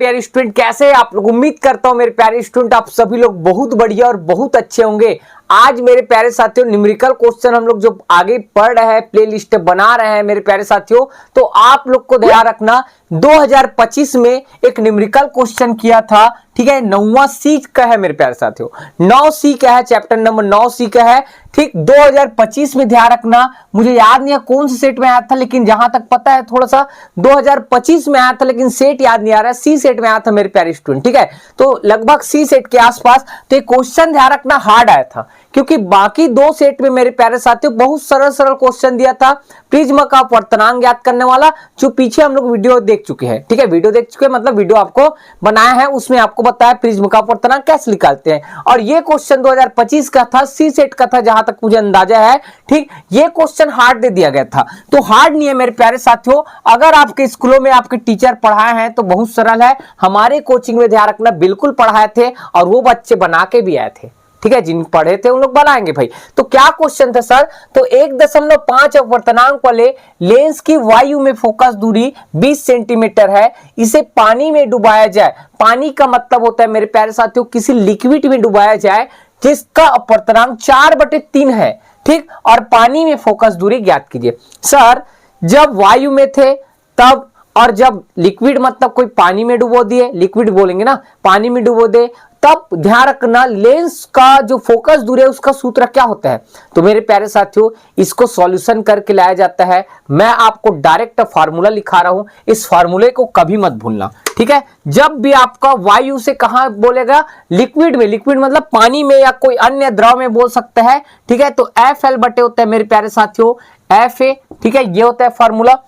प्यारे स्टूडेंट, कैसे हैं आप लोग। उम्मीद करता हूं मेरे प्यारे स्टूडेंट आप सभी लोग बहुत बढ़िया और बहुत अच्छे होंगे। आज मेरे प्यारे साथियों न्यूमेरिकल क्वेश्चन हम लोग जो आगे पढ़ रहे हैं, प्ले लिस्ट बना रहे हैं मेरे प्यारे साथियों, तो आप लोग को ध्यान रखना 2025 में एक न्यूमेरिकल क्वेश्चन किया था, ठीक है। 9वां सी का है मेरे प्यारे साथियों, 9 सी का है, चैप्टर नंबर 9 सी का है, ठीक। 2025 में ध्यान रखना, मुझे याद नहीं है कौन से सेट में आया था, लेकिन जहां तक पता है थोड़ा सा 2025 में आया था, लेकिन सेट याद नहीं आ रहा है। सी सेट में आया था मेरे प्यारे स्टूडेंट, ठीक है। तो लगभग सी सेट के आसपास। तो एक क्वेश्चन ध्यान रखना हार्ड आया था, क्योंकि बाकी दो सेट में मेरे प्यारे साथियों बहुत सरल सरल क्वेश्चन दिया था। प्रिज्म का अपवर्तनांक ज्ञात करने वाला, जो पीछे हम लोग वीडियो देख चुके हैं, ठीक है। वीडियो देख चुके हैं मतलब वीडियो आपको बनाया है, उसमें आपको बताया प्रिज्म का अपवर्तनांक कैसे निकालते हैं। और ये क्वेश्चन 2025 का था, सी सेट का था जहां तक मुझे अंदाजा है, ठीक। ये क्वेश्चन हार्ड दे दिया गया था, तो हार्ड नहीं है मेरे प्यारे साथियों। अगर आपके स्कूलों में आपके टीचर पढ़ाए हैं तो बहुत सरल है। हमारे कोचिंग में ध्यान रखना बिल्कुल पढ़ाए थे, और वो बच्चे बना के भी आए थे, ठीक है। जिन पढ़े थे उन लोग बनाएंगे भाई। तो क्या क्वेश्चन था सर, तो 1.5 अपवर्तनांक वाले लेंस की वायु में फोकस दूरी 20 सेंटीमीटर है, इसे पानी में डुबाया जाए। पानी का मतलब होता है मेरे प्यारे साथियों किसी लिक्विड में डुबाया जाए जिसका अपवर्तनांक 4/3 है, ठीक। और पानी में फोकस दूरी ज्ञात कीजिए। सर जब वायु में थे तब, और जब लिक्विड मतलब कोई पानी में डुबो दिए, लिक्विड बोलेंगे ना, पानी में डुबो दे, तब ध्यान रखना लेंस का जो फोकस दूरी है उसका सूत्र क्या होता है। तो मेरे प्यारे साथियों इसको सॉल्यूशन करके लाया जाता है। मैं आपको डायरेक्ट फार्मूला लिखा रहा हूं, इस फार्मूले को कभी मत भूलना, ठीक है। जब भी आपका वायु से कहां बोलेगा, लिक्विड में, लिक्विड मतलब पानी में या कोई अन्य द्रव में बोल सकता है, ठीक है। तो FL बटे होता है मेरे प्यारे साथियों FA, ठीक है। ये होता है फार्मूला।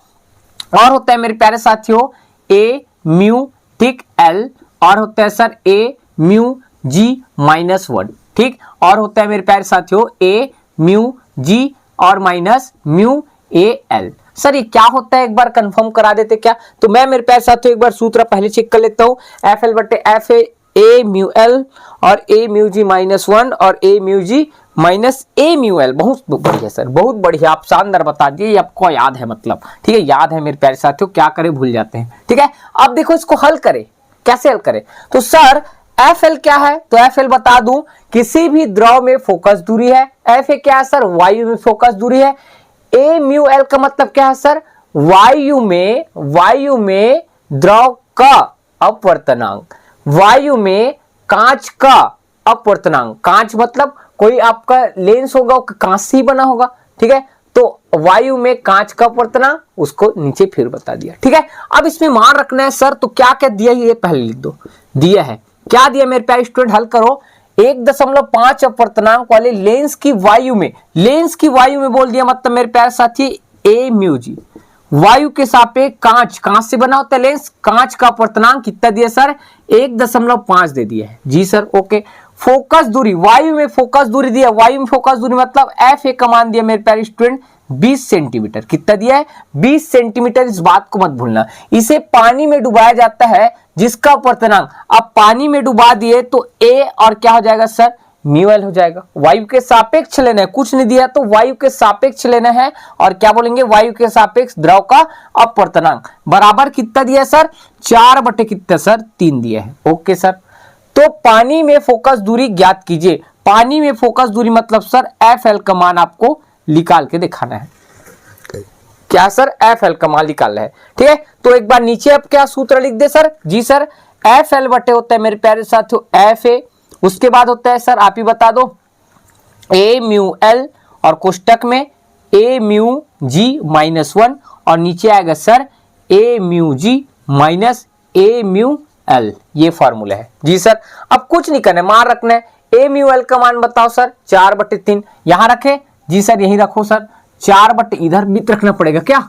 और होता है मेरे प्यारे साथियों A म्यू, ठीक, L, और होता है सर A म्यू G -1, ठीक। और होता है मेरे प्यारे साथियों A म्यू G और माइनस म्यू AL। सर ये क्या होता है एक बार कंफर्म करा देते क्या। तो मैं मेरे प्यारे साथियों एक बार सूत्र पहले चेक कर लेता हूं। FL बटे FA A म्यू L और A म्यू G -1 और A mu G minus A mu L। बहुत बढ़िया सर, बहुत बढ़िया, आप शानदार बता दिए, ये आपको याद है मतलब, ठीक है। याद है मेरे प्यारे साथियों, क्या करें भूल जाते हैं, ठीक है। अब देखो इसको हल करें, कैसे हल करें। तो सर FL क्या है, तो FL बता दूं किसी भी द्रव में फोकस दूरी है। FA क्या है सर, वायु में फोकस दूरी है। A म्यू L का मतलब क्या है सर, वायु में द्रव का अपवर्तनांक, वायु में कांच का अपवर्तनांक। कांच मतलब कोई आपका लेंस होगा कांच से ही बना होगा, ठीक है। तो वायु में कांच का अपवर्तनांक, उसको नीचे फिर बता दिया, ठीक है। अब इसमें मान रखना है सर, तो क्या क्या दिया ये पहले लिख दो। दिया है, क्या दिया मेरे प्यारे स्टूडेंट, हल करो। 1.5 अपवर्तनांक वाले लेंस की वायु में, लेंस की वायु में बोल दिया मतलब मेरे प्यारे साथी A म्यू G, वायु के सापेक्ष कांच, कांच से बना होता है लेंस, कांच का अपवर्तनांक कितना दिया सर, 1.5 दे दिया है। जी सर, ओके। फोकस दूरी, वायु में फोकस दूरी दिया, वायु में फोकस दूरी मतलब FA का मान दिया मेरे प्यारे स्टूडेंट 20 सेंटीमीटर। कितना दिया है, 20 सेंटीमीटर। इस बात को मत भूलना। इसे पानी में डुबाया जाता है जिसका अपवर्तनांक, अब पानी में डुबा दिए तो A और क्या हो जाएगा सर, म्यू L हो जाएगा। वायु के सापेक्ष लेना है, कुछ नहीं दिया तो वायु के सापेक्ष लेना है, और क्या बोलेंगे, वायु के सापेक्ष द्रव का अपवर्तनांक बराबर कितना दिया है सर, 4/कितना सर, 3 दिया है। Okay sir. तो पानी में फोकस दूरी ज्ञात कीजिए। पानी में फोकस दूरी मतलब सर FL का मान आपको निकाल के दिखाना है। क्या सर, FL का मान निकालना है, ठीक है। तो एक बार नीचे अब क्या सूत्र लिख दे सर, जी सर, FL बटे होता है मेरे प्यारे साथियों FA, उसके बाद होता है सर आप ही बता दो A म्यू L और कोष्टक में A म्यू G -1, और नीचे आएगा sir A mu G minus A mu L। ये फॉर्मूला है जी सर। अब कुछ नहीं करना है, मान रखना है। A म्यू L का मान बताओ सर, 4/3 यहां रखे, जी सर यही रखो सर, 4/, इधर मित रखना पड़ेगा क्या,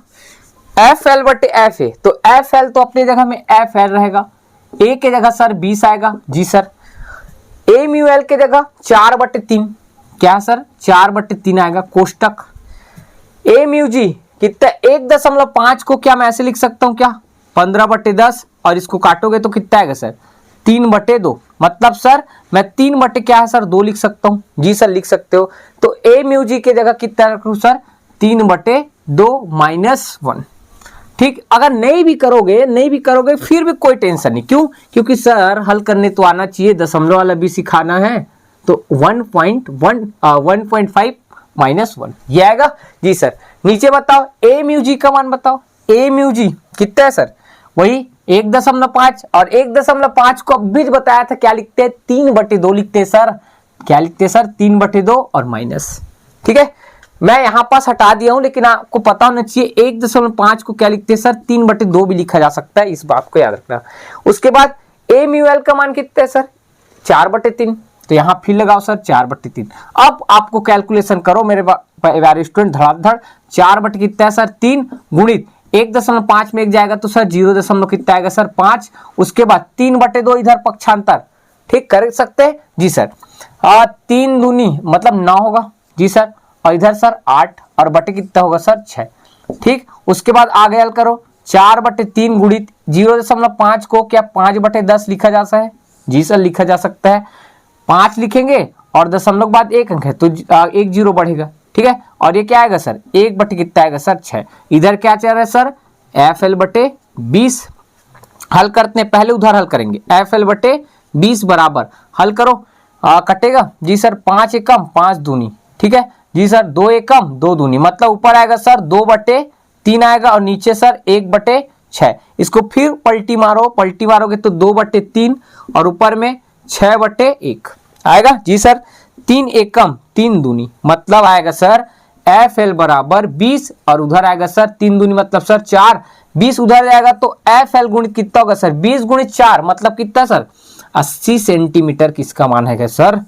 FL बटे FA। तो FL तो अपनी जगह में FL रहेगा, A के जगह सर 20 आएगा, जी सर। A म्यू L के जगह 4/3, क्या सर 4/3 आएगा, कोष्टक A म्यू G कितना, 1.5 को क्या मैं ऐसे लिख सकता हूं क्या, 15/10, और इसको काटोगे तो कितना आएगा सर, 3/2। मतलब सर मैं 3 क्या है सर, 2 लिख सकता हूं, जी सर लिख सकते हो। तो A म्यू G के जगह कितना रखूं सर, 3/2 -1। ठीक, अगर नहीं भी करोगे फिर भी कोई टेंशन नहीं। क्यों? क्योंकि सर हल करने तो आना चाहिए, दशमलव वाला भी सिखाना है। तो 1.5 -1 ये आएगा जी सर। नीचे बताओ ए म्यू जी का मान बताओ। ए म्यू जी कितना है सर? वही 1.5 और 1.5 को अब भी बताया था क्या लिखते हैं, 3/2 लिखते हैं सर। क्या लिखते हैं सर? 3/2 और माइनस। ठीक है, मैं यहां पास हटा दिया हूं, लेकिन आपको पता होना चाहिए 1.5 को क्या लिखते हैं सर? 3/2 भी लिखा जा सकता है, इस बात को याद रखना। उसके बाद ए म्यू एल का मान कितना है सर? 4/3। तो यहां फिर लगाओ सर 4/3। अब आपको कैलकुलेशन करो मेरे प्यारे स्टूडेंट, धड़ाधड़। 4 कितना है सर? 3 गुणित 1.5 में एक जाएगा तो सर 0 कितना आएगा सर? 5। उसके बाद 3/2 इधर पक्षांतर, ठीक कर सकते हैं जी सर। 3 दूनी मतलब 9 होगा जी सर, और इधर सर 8 और बटे कितना होगा सर? 6। ठीक, उसके बाद आगे हल करो। 4/3 गुणित 0.5 को क्या 5/10 लिखा जा सकता है? जी सर लिखा जा सकता है। 5 लिखेंगे और दशमलव के बाद 1 अंक है तो 1 0 बढ़ेगा। ठीक है, और ये क्या आएगा सर? 1 बटे कितना आएगा सर? 6। इधर क्या चल रहा है सर? FL/20 हल करते हैं, पहले उधर हल करेंगे। FL/20 बराबर हल करो, कटेगा जी सर। 5 एकम 5 दूनी, ठीक है जी सर। 2 एकम 2 दूनी, मतलब ऊपर आएगा सर 2/3 आएगा और नीचे सर 1/6। इसको फिर पलटी मारोगे तो 2/3 और ऊपर में 6/1 आएगा जी सर। 3 एकम 3 दूनी, मतलब आएगा सर FL बराबर 20 और उधर आएगा सर 3 दूनी मतलब सर 4। 20 उधर जाएगा तो FL गुणित कितना होगा सर? 20 गुणित 4 मतलब कितना सर? 80 सेंटीमीटर। किसका मान है सर?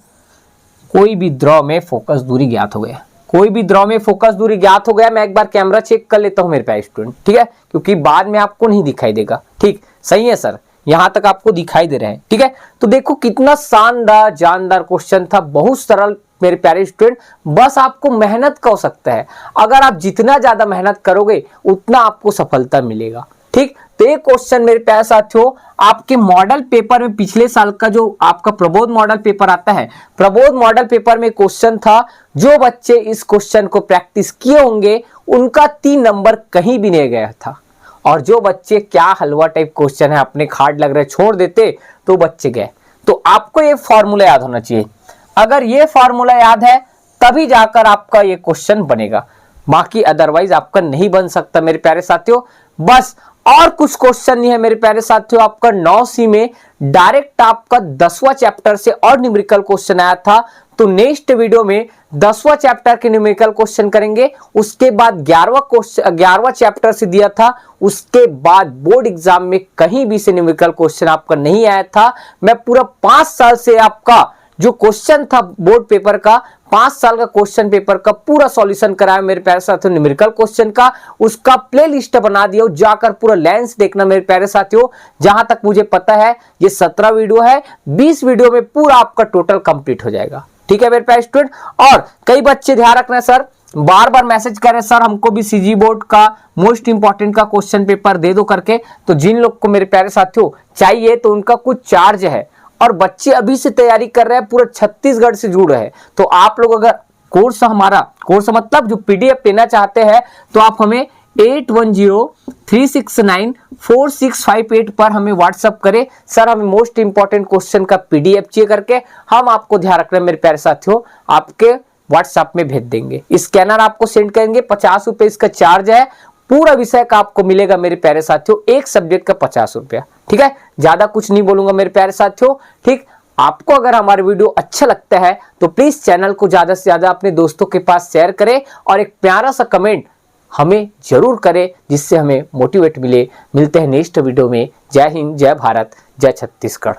कोई भी द्रव में फोकस दूरी ज्ञात हो गया। कोई भी द्रव में फोकस दूरी ज्ञात हो गया। मैं एक बार कैमरा चेक कर लेता हूं मेरे प्यारे स्टूडेंट, ठीक है, क्योंकि बाद में आपको नहीं दिखाई देगा। ठीक, सही है सर, यहां तक आपको दिखाई दे रहे हैं। ठीक है, तो देखो कितना शानदार जानदार क्वेश्चन था, बहुत सरल मेरे प्यारे स्टूडेंट। बस आपको मेहनत का हो सकता है, अगर आप जितना ज्यादा मेहनत करोगे उतना आपको सफलता मिलेगा। ठीक, तो ये क्वेश्चन मेरे प्यारे साथियों आपके मॉडल पेपर में पिछले साल का जो आपका प्रबोध मॉडल पेपर आता है, प्रबोध मॉडल पेपर में क्वेश्चन था। जो बच्चे इस क्वेश्चन को प्रैक्टिस किए होंगे उनका 3 नंबर कहीं भी नहीं गया था, और जो बच्चे क्या हलवा टाइप क्वेश्चन है अपने खाट लग रहे छोड़ देते तो बच्चे गए। तो आपको ये फॉर्मूला याद होना चाहिए। अगर ये फॉर्मूला याद है तभी जाकर आपका ये क्वेश्चन बनेगा, बाकी अदरवाइज आपका नहीं बन सकता मेरे प्यारे साथियों। बस और कुछ क्वेश्चन नहीं है मेरे प्यारे साथियों। आपका 9C में डायरेक्ट आपका 10वां चैप्टर से और न्यूमेरिकल क्वेश्चन आया था, तो नेक्स्ट वीडियो में 10वां चैप्टर के न्यूमेरिकल क्वेश्चन करेंगे। उसके बाद 11वां चैप्टर से दिया था, उसके बाद बोर्ड एग्जाम में कहीं भी से न्यूमेरिकल क्वेश्चन आपका नहीं आया था। मैं पूरा 5 साल से आपका जो क्वेश्चन था बोर्ड पेपर का, 5 साल का क्वेश्चन पेपर का पूरा सॉल्यूशन कराया मेरे प्यारे साथियों। न्यूमेरिकल क्वेश्चन का उसका प्लेलिस्ट बना दिया, जाकर पूरा लेंस देखना मेरे प्यारे साथियों। जहां तक मुझे पता है ये 17 वीडियो है, 20 वीडियो में पूरा आपका टोटल कंप्लीट हो जाएगा। ठीक है मेरे प्यारे स्टूडेंट। और कई बच्चे ध्यान रखना सर, बार बार मैसेज करें सर हमको भी CG बोर्ड का मोस्ट इंपॉर्टेंट का क्वेश्चन पेपर दे दो करके। तो जिन लोग को मेरे प्यारे साथियों चाहिए तो उनका कुछ चार्ज है, और बच्चे अभी से तैयारी कर रहे हैं, पूरा छत्तीसगढ़ से जुड़ रहे हैं। तो आप लोग अगर हमारा कोर्स मतलब जो PDF लेना चाहते हैं तो आप हमें 8103694658 पर हमें व्हाट्सअप करें। सर हमें मोस्ट इंपॉर्टेंट क्वेश्चन का PDF चाहिए करके, हम आपको ध्यान रख रहे हैं मेरे प्यारे साथियों, आपके व्हाट्सएप में भेज देंगे। स्कैनर आपको सेंड करेंगे, 50 रुपए इसका चार्ज है। पूरा विषय का आपको मिलेगा मेरे प्यारे साथियों, एक सब्जेक्ट का 50 रुपया। ठीक है, ज्यादा कुछ नहीं बोलूंगा मेरे प्यारे साथियों। ठीक, आपको अगर हमारा वीडियो अच्छा लगता है तो प्लीज चैनल को ज्यादा से ज्यादा अपने दोस्तों के पास शेयर करें, और एक प्यारा सा कमेंट हमें जरूर करें, जिससे हमें मोटिवेट मिले। मिलते हैं नेक्स्ट वीडियो में। जय हिंद, जय भारत, जय छत्तीसगढ़।